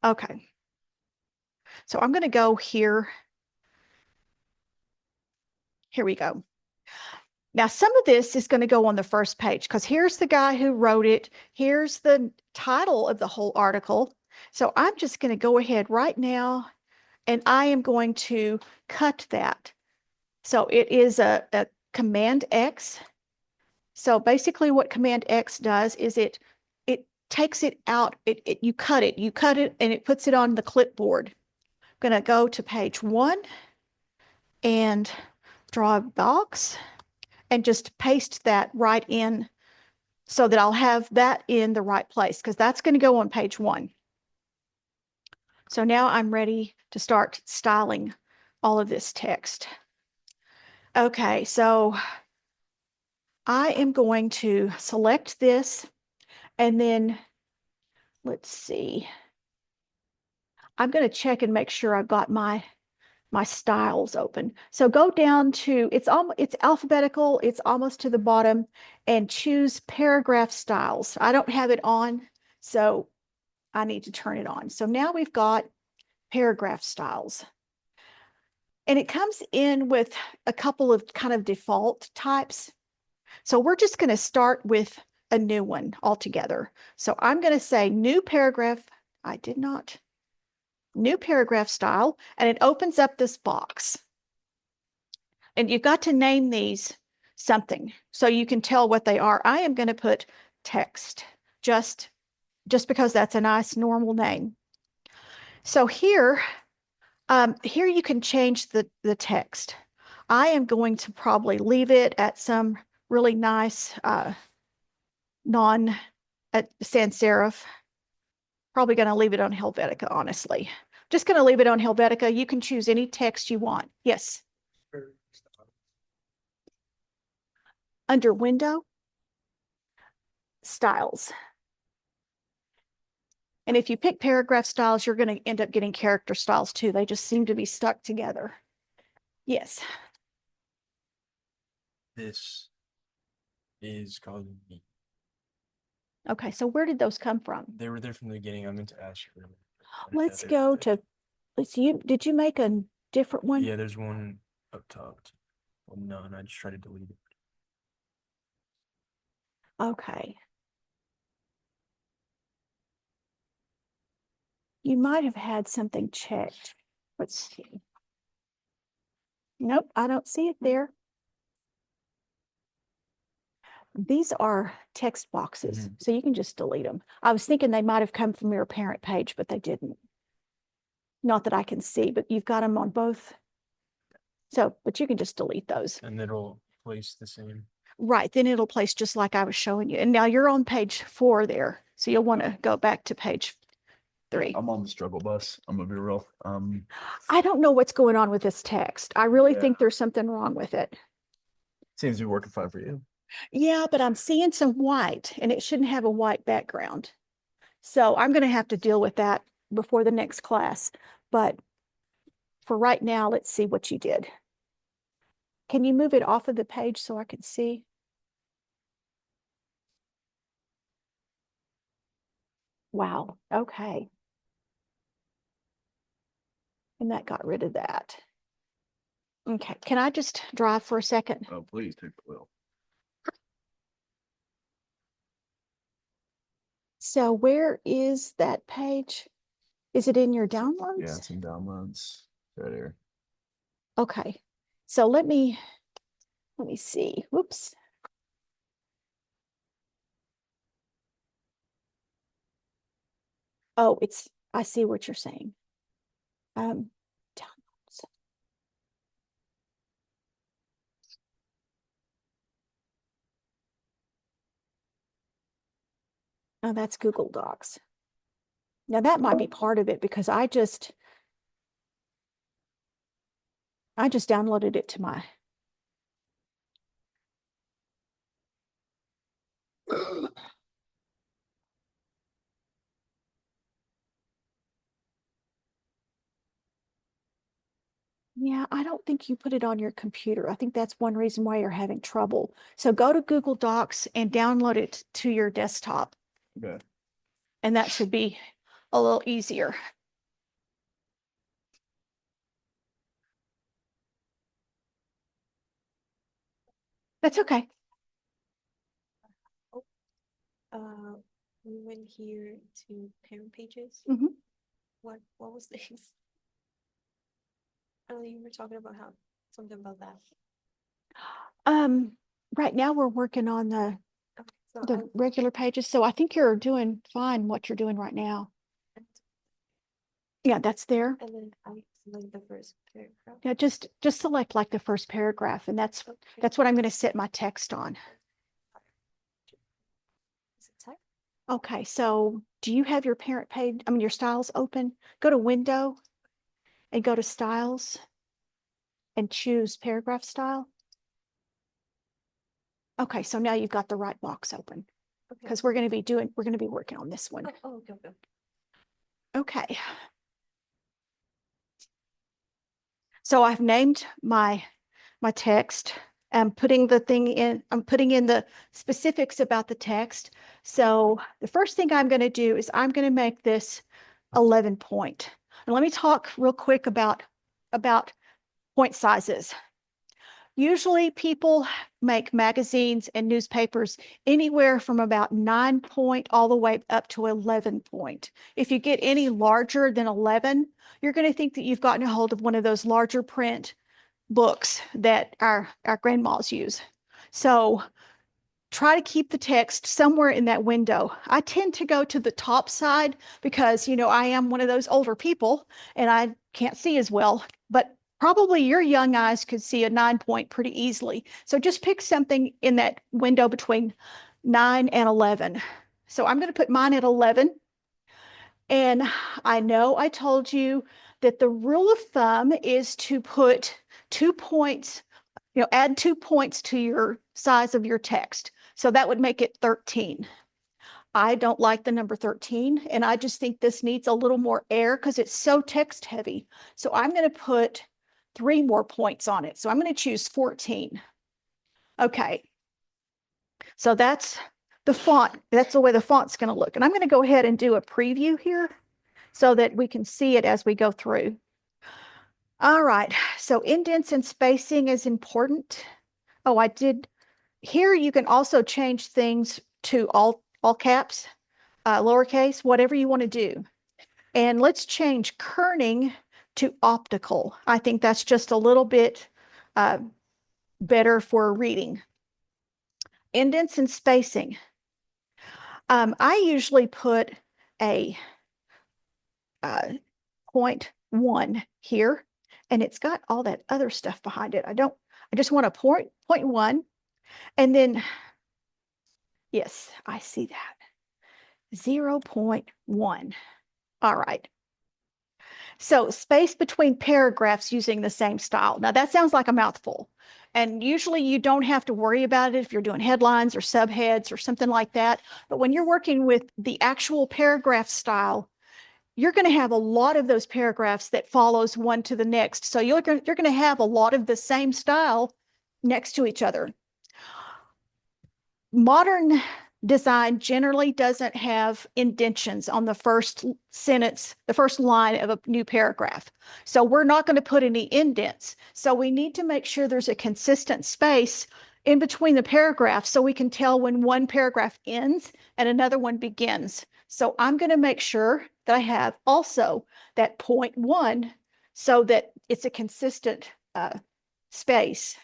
[SPEAKER 1] Okay, so I'm going to go here. Here we go. Now, some of this is going to go on the first page because here's the guy who wrote it. Here's the title of the whole article. So I'm just going to go ahead right now and I am going to cut that. So it is a Command X. So basically what Command X does is it takes it out. You cut it and it puts it on the clipboard. I'm going to go to page 1 and draw a box and just paste that right in so that I'll have that in the right place because that's going to go on page 1. So now I'm ready to start styling all of this text. Okay, so I am going to select this and then let's see. I'm going to check and make sure I've got my styles open. So go down to, it's alphabetical, it's almost to the bottom, and choose paragraph styles. I don't have it on, so I need to turn it on. So now we've got paragraph styles. And it comes in with a couple of kind of default types. So we're just going to start with a new one altogether. So I'm going to say new paragraph. I did not. New paragraph style, and it opens up this box. And you've got to name these something so you can tell what they are. I am going to put text just because that's a nice normal name. So here you can change the text. I am going to probably leave it at some really nice sans serif. Probably going to leave it on Helvetica, honestly. Just going to leave it on Helvetica. You can choose any text you want. Yes. Under window, styles. And if you pick paragraph styles, you're going to end up getting character styles too. They just seem to be stuck together. Yes.
[SPEAKER 3] This is causing me.
[SPEAKER 1] Okay, so where did those come from?
[SPEAKER 3] They were there from the beginning. I meant to ask you.
[SPEAKER 1] Let's go to, did you make a different one?
[SPEAKER 3] Yeah, there's one up top. Well, none. I just tried to delete it.
[SPEAKER 1] Okay. You might have had something checked. Let's see. Nope, I don't see it there. These are text boxes, so you can just delete them. I was thinking they might have come from your parent page, but they didn't. Not that I can see, but you've got them on both. So, but you can just delete those.
[SPEAKER 3] And it'll place the same.
[SPEAKER 1] Right, then it'll place just like I was showing you. And now you're on page 4 there. So you'll want to go back to page 3.
[SPEAKER 5] I'm on the struggle bus. I'm gonna be real.
[SPEAKER 1] I don't know what's going on with this text. I really
[SPEAKER 5] Yeah.
[SPEAKER 1] think there's something wrong with it.
[SPEAKER 5] Seems to be working fine for you.
[SPEAKER 1] Yeah, but I'm seeing some white and it shouldn't have a white background. So I'm going to have to deal with that before the next class. But for right now, let's see what you did. Can you move it off of the page so I can see? Wow, okay. And that got rid of that. Okay, can I just drive for a second?
[SPEAKER 5] Oh, please take the wheel.
[SPEAKER 1] So where is that page? Is it in your
[SPEAKER 5] Yeah,
[SPEAKER 1] downloads?
[SPEAKER 5] it's in downloads right here.
[SPEAKER 1] Okay, so let me see. Whoops. Oh, I see what you're saying. Downloads. Oh, that's Google Docs. Now that might be part of it because I just downloaded it to my. Yeah, I don't think you put it on your computer. I think that's one reason why you're having trouble. So go to Google Docs and download it to your desktop.
[SPEAKER 5] Okay.
[SPEAKER 1] And that should be a little easier. That's okay.
[SPEAKER 4] We went here to parent pages.
[SPEAKER 1] Mhm.
[SPEAKER 4] What was this? Oh, you were talking about something about that.
[SPEAKER 1] Right now we're working on the
[SPEAKER 4] Okay, so
[SPEAKER 1] the regular pages. So I think you're doing fine what you're doing right now. Yeah, that's there.
[SPEAKER 4] and then I select the first paragraph.
[SPEAKER 1] Yeah, just select like the first paragraph, and that's
[SPEAKER 4] Okay.
[SPEAKER 1] what I'm going to set my text on.
[SPEAKER 4] Is it type?
[SPEAKER 1] Okay, so do you have your parent page, your styles open? Go to window and go to styles and choose paragraph style. Okay, so now you've got the right box open
[SPEAKER 4] Okay.
[SPEAKER 1] because we're going to be working on this one.
[SPEAKER 4] Oh, okay.
[SPEAKER 1] Okay. So I've named my text. I'm putting in the specifics about the text. So the first thing I'm going to do is I'm going to make this 11 point. And let me talk real quick about point sizes. Usually people make magazines and newspapers anywhere from about 9 point all the way up to 11 point. If you get any larger than 11, you're going to think that you've gotten a hold of one of those larger print books that our grandmas use. So try to keep the text somewhere in that window. I tend to go to the top side because, you know, I am one of those older people and I can't see as well, but probably your young eyes could see a 9 point pretty easily. So just pick something in that window between 9 and 11. So I'm going to put mine at 11. And I know I told you that the rule of thumb is to put 2 points, you know, add 2 points to your size of your text. So that would make it 13. I don't like the number 13, and I just think this needs a little more air because it's so text heavy. So I'm going to put 3 more points on it. So I'm going to choose 14. Okay. So that's the font. That's the way the font's going to look. And I'm going to go ahead and do a preview here so that we can see it as we go through. All right. So indents and spacing is important. Oh, I did. Here you can also change things to all caps, lowercase, whatever you want to do. And let's change kerning to optical. I think that's just a little bit better for reading. Indents and spacing. I usually put a 0.1 here, and it's got all that other stuff behind it. I just want a 0.1, and then, yes, I see that. 0.1. All right. So space between paragraphs using the same style. Now that sounds like a mouthful. And usually you don't have to worry about it if you're doing headlines or subheads or something like that. But when you're working with the actual paragraph style, you're going to have a lot of those paragraphs that follows one to the next. So you're going to have a lot of the same style next to each other. Modern design generally doesn't have indentions on the first sentence, the first line of a new paragraph. So we're not going to put any indents. So we need to make sure there's a consistent space in between the paragraphs so we can tell when one paragraph ends and another one begins. So I'm going to make sure that I have also that 0.1 so that it's a consistent space.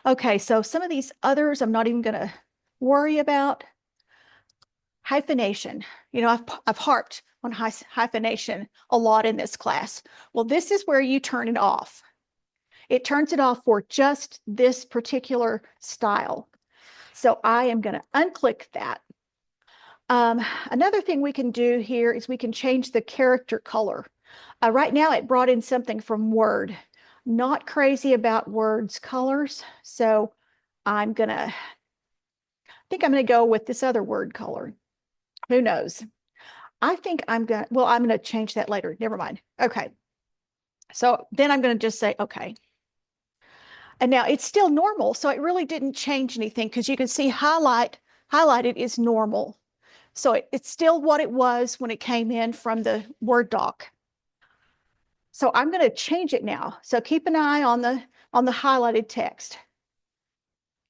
[SPEAKER 1] Okay, so some of these others I'm not even going to worry about. Hyphenation. You know, I've harped on hyphenation a lot in this class. Well, this is where you turn it off. It turns it off for just this particular style. So I am going to unclick that. Another thing we can do here is we can change the character color. Right now it brought in something from Word. Not crazy about Word's colors. So I think I'm going to go with this other word color. Who knows? I think I'm going to change that later. Never mind. Okay. So then I'm going to just say, okay. And now it's still normal. So it really didn't change anything because you can see highlighted is normal. So it's still what it was when it came in from the Word doc. So I'm going to change it now. So keep an eye on the highlighted text.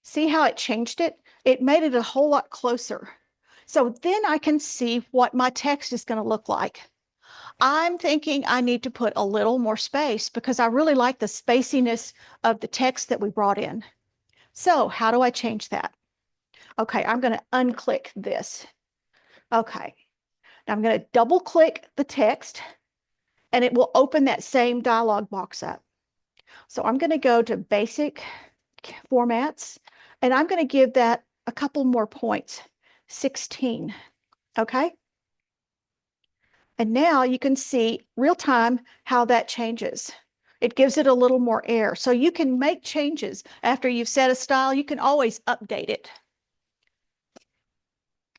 [SPEAKER 1] See how it changed it? It made it a whole lot closer. So then I can see what my text is going to look like. I'm thinking I need to put a little more space because I really like the spaciness of the text that we brought in. So how do I change that? Okay, I'm going to unclick this. Okay, now I'm going to double click the text and it will open that same dialog box up. So I'm going to go to basic formats and I'm going to give that a couple more points, 16. Okay. And now you can see real time how that changes. It gives it a little more air. So you can make changes after you've set a style. You can always update it.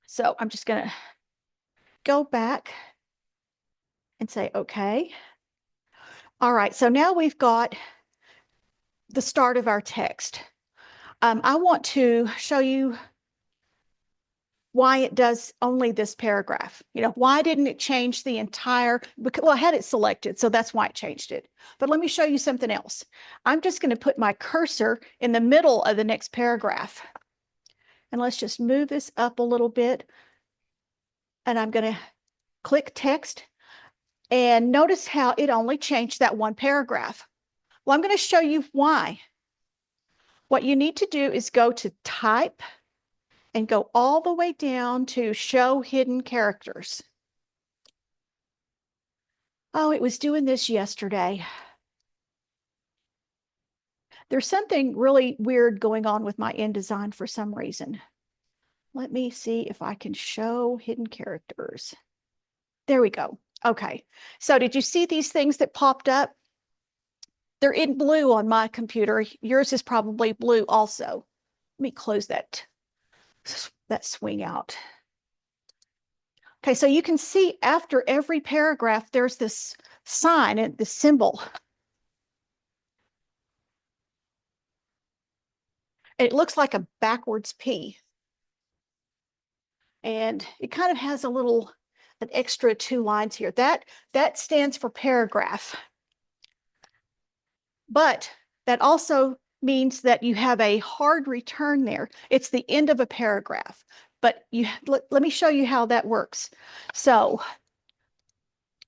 [SPEAKER 1] So I'm just going to go back and say, okay. All right. So now we've got the start of our text. I want to show you why it does only this paragraph. You know, why didn't it change the entire, because, well, I had it selected, so that's why it changed it. But let me show you something else. I'm just going to put my cursor in the middle of the next paragraph. And let's just move this up a little bit. And I'm going to click text. And notice how it only changed that one paragraph. Well, I'm going to show you why. What you need to do is go to Type and go all the way down to Show Hidden Characters. Oh, it was doing this yesterday. There's something really weird going on with my InDesign for some reason. Let me see if I can show hidden characters. There we go. Okay. So did you see these things that popped up? They're in blue on my computer. Yours is probably blue also. Let me close that swing out. Okay, so you can see after every paragraph, there's this sign and the symbol. It looks like a backwards P. And it kind of has an extra 2 lines here. That stands for paragraph. But that also means that you have a hard return there. It's the end of a paragraph. But let me show you how that works. So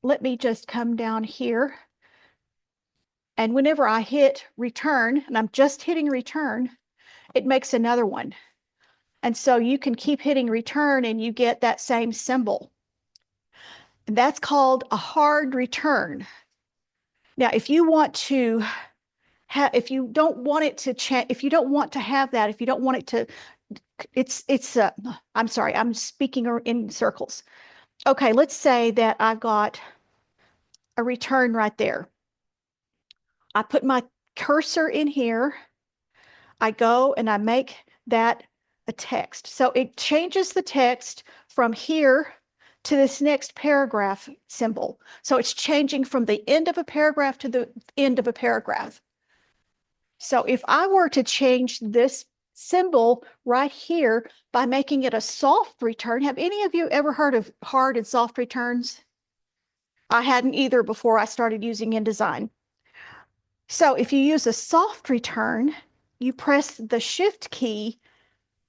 [SPEAKER 1] let me just come down here. And whenever I hit return, and I'm just hitting return, it makes another one. And so you can keep hitting return and you get that same symbol. And that's called a hard return. Now, if you want to have, if you don't want it to change, if you don't want to have that, if you don't want it to, I'm sorry, I'm speaking in circles. Okay, let's say that I've got a return right there. I put my cursor in here. I go and I make that a text. So it changes the text from here to this next paragraph symbol. So it's changing from the end of a paragraph to the end of a paragraph. So if I were to change this symbol right here by making it a soft return, have any of you ever heard of hard and soft returns? I hadn't either before I started using InDesign. So if you use a soft return, you press the Shift key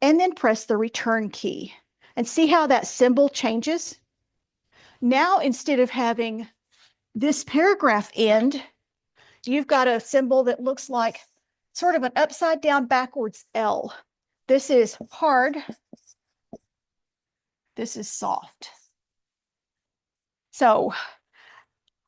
[SPEAKER 1] and then press the return key. And see how that symbol changes? Now, instead of having this paragraph end, you've got a symbol that looks like sort of an upside down backwards L. This is hard. This is soft. So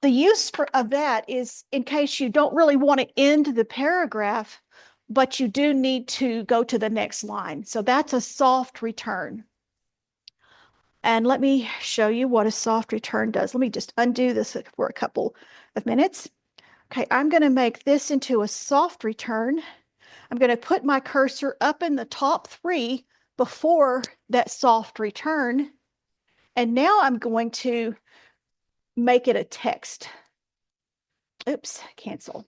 [SPEAKER 1] the use of that is in case you don't really want to end the paragraph, but you do need to go to the next line. So that's a soft return. And let me show you what a soft return does. Let me just undo this for a couple of minutes. Okay, I'm going to make this into a soft return. I'm going to put my cursor up in the top 3 before that soft return. And now I'm going to make it a text. Oops, cancel.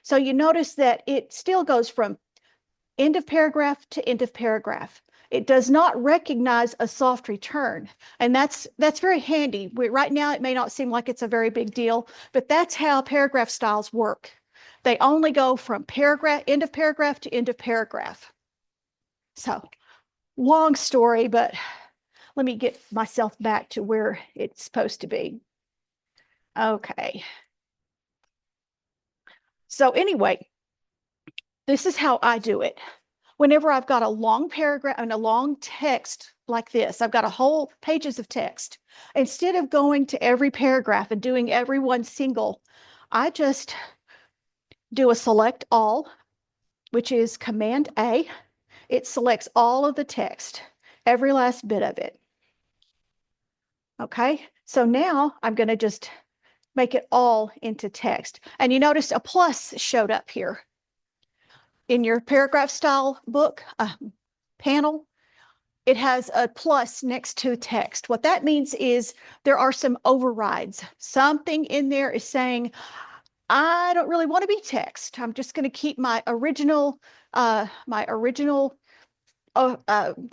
[SPEAKER 1] So you notice that it still goes from end of paragraph to end of paragraph. It does not recognize a soft return. And that's very handy. Right now, it may not seem like it's a very big deal, but that's how paragraph styles work. They only go from end of paragraph to end of paragraph. So long story, but let me get myself back to where it's supposed to be. Okay. So anyway, this is how I do it. Whenever I've got a long paragraph and a long text like this, I've got a whole pages of text. Instead of going to every paragraph and doing every one single, I just do a select all, which is Command A. It selects all of the text, every last bit of it. Okay, so now I'm going to just make it all into text. And you notice a plus showed up here. In your paragraph style book panel, it has a plus next to text. What that means is there are some overrides. Something in there is saying, I don't really want to be text. I'm just going to keep my original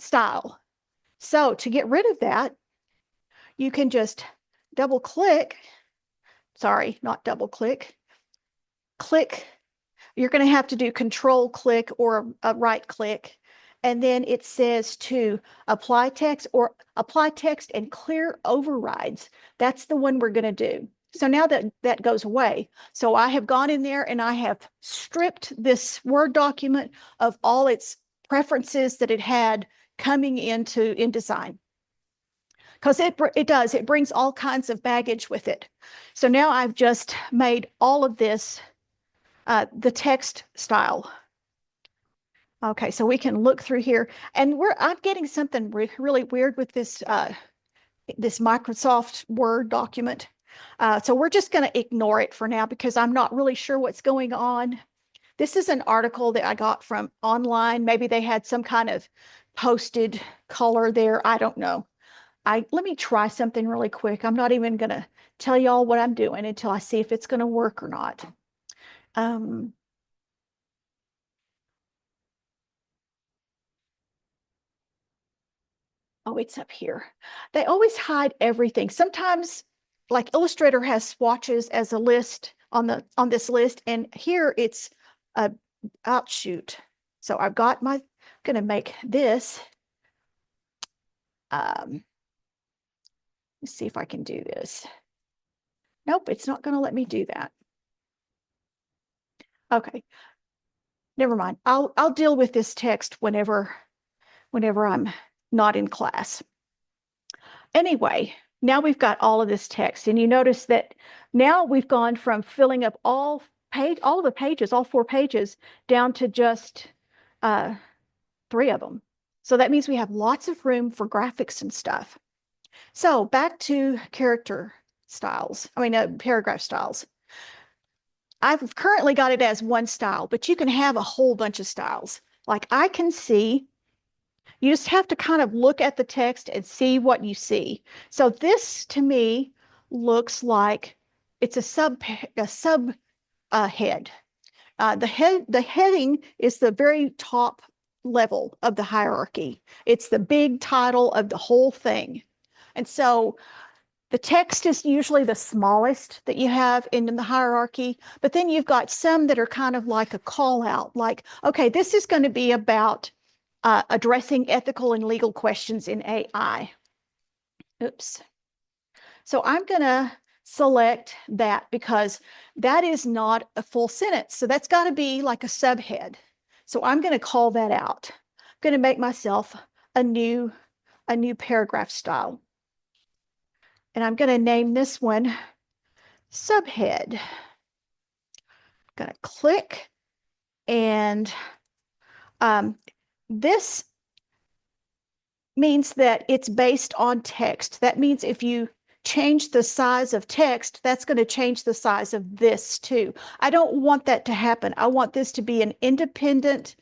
[SPEAKER 1] style. So to get rid of that, you can just double click. Sorry, not double click. Click. You're going to have to do control click or a right click. And then it says to apply text or apply text and clear overrides. That's the one we're going to do. So now that that goes away. So I have gone in there and I have stripped this Word document of all its preferences that it had coming into InDesign. Because it brings all kinds of baggage with it. So now I've just made all of this the text style. Okay, so we can look through here, and I'm getting something really weird with this this Microsoft Word document. So we're just going to ignore it for now because I'm not really sure what's going on. This is an article that I got from online. Maybe they had some kind of posted color there. I don't know. Let me try something really quick. I'm not even going to tell y'all what I'm doing until I see if it's going to work or not. Oh, it's up here. They always hide everything. Sometimes, like Illustrator has swatches as a list on this list, and here it's a outshoot. So I've got gonna make this. Let's see if I can do this. Nope, it's not gonna let me do that. Okay, never mind. I'll deal with this text whenever I'm not in class. Anyway, now we've got all of this text, and you notice that now we've gone from filling up all the pages, all 4 pages, down to just 3 of them. So that means we have lots of room for graphics and stuff. So back to paragraph styles. I've currently got it as one style, but you can have a whole bunch of styles. Like I can see. You just have to kind of look at the text and see what you see. So this to me looks like it's a sub head. The heading is the very top level of the hierarchy. It's the big title of the whole thing. And so the text is usually the smallest that you have in the hierarchy, but then you've got some that are kind of like a call out, like, okay, this is going to be about addressing ethical and legal questions in AI. Oops. So I'm going to select that because that is not a full sentence. So that's got to be like a subhead. So I'm going to call that out. I'm going to make myself a new paragraph style. And I'm going to name this one subhead. I'm going to click, and this means that it's based on text. That means if you change the size of text, that's going to change the size of this too. I don't want that to happen. I want this to be an independent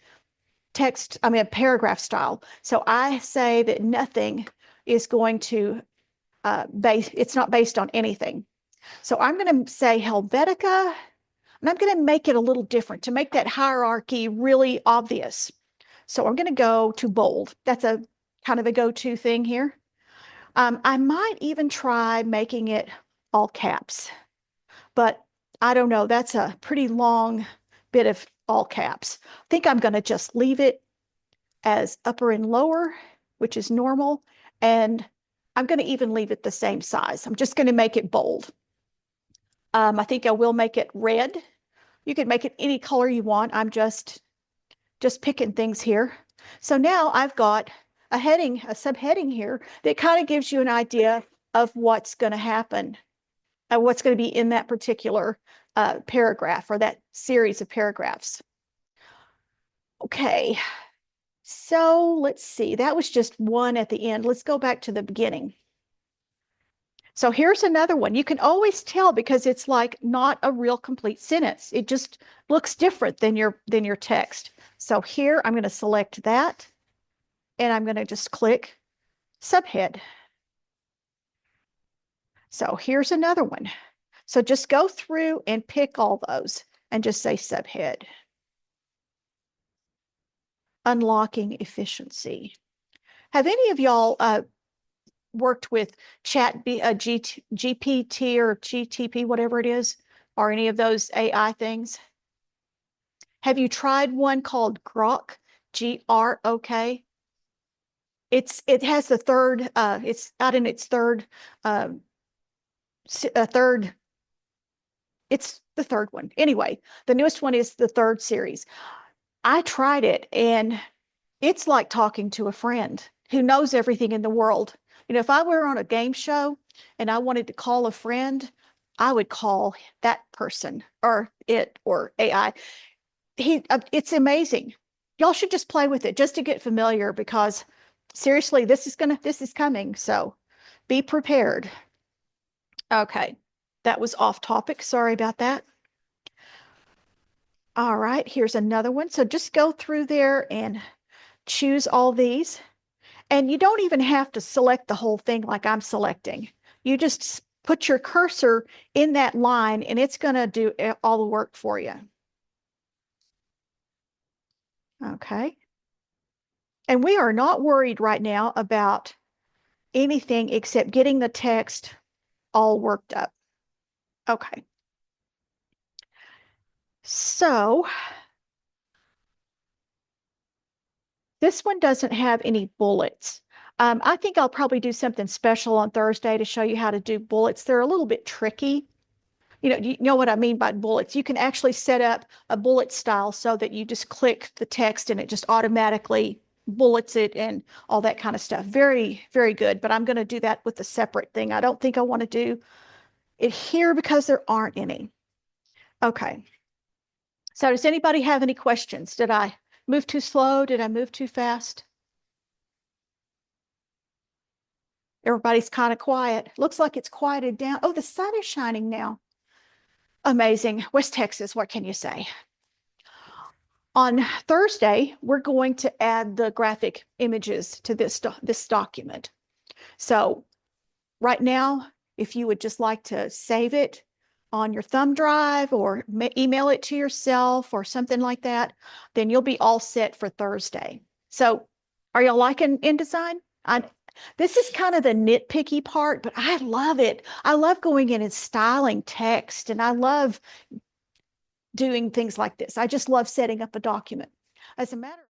[SPEAKER 1] text, a paragraph style. So I say that nothing is going to it's not based on anything. So I'm going to say Helvetica, and I'm going to make it a little different to make that hierarchy really obvious. So I'm going to go to bold. That's a kind of a go-to thing here. I might even try making it all caps, but I don't know. That's a pretty long bit of all caps. I think I'm going to just leave it as upper and lower, which is normal. And I'm going to even leave it the same size. I'm just going to make it bold. I think I will make it red. You can make it any color you want. I'm just picking things here. So now I've got a subheading here that kind of gives you an idea of what's going to happen, what's going to be in that particular paragraph or that series of paragraphs. Okay, so let's see. That was just one at the end. Let's go back to the beginning. So here's another one. You can always tell because it's like not a real complete sentence. It just looks different than your text. So here I'm going to select that, and I'm going to just click subhead. So here's another one. So just go through and pick all those and just say subhead. Unlocking efficiency. Have any of y'all worked with GPT or GTP, whatever it is, or any of those AI things? Have you tried one called Grok, Grok? It has the third, it's out in its third, third, it's the third one. Anyway, the newest one is the third series. I tried it and it's like talking to a friend who knows everything in the world. You know, if I were on a game show and I wanted to call a friend, I would call that person or it or AI. It's amazing. Y'all should just play with it just to get familiar because seriously, this is coming. So be prepared. Okay. That was off topic. Sorry about that. All right, here's another one. So just go through there and choose all these. And you don't even have to select the whole thing like I'm selecting. You just put your cursor in that line and it's going to do all the work for you. Okay. And we are not worried right now about anything except getting the text all worked up. Okay. So this one doesn't have any bullets. I think I'll probably do something special on Thursday to show you how to do bullets. They're a little bit tricky. You know what I mean by bullets. You can actually set up a bullet style so that you just click the text and it just automatically bullets it and all that kind of stuff. Very, very good. But I'm going to do that with a separate thing. I don't think I want to do it here because there aren't any. Okay. So does anybody have any questions? Did I move too slow? Did I move too fast? Everybody's kind of quiet. Looks like it's quieted down. Oh, the sun is shining now. Amazing. West Texas, what can you say? On Thursday, we're going to add the graphic images to this document. So right now, if you would just like to save it on your thumb drive or email it to yourself or something like that, then you'll be all set for Thursday. So are y'all liking InDesign? This is kind of the nitpicky part, but I love it. I love going in and styling text, and I love doing things like this. I just love setting up a document. As a matter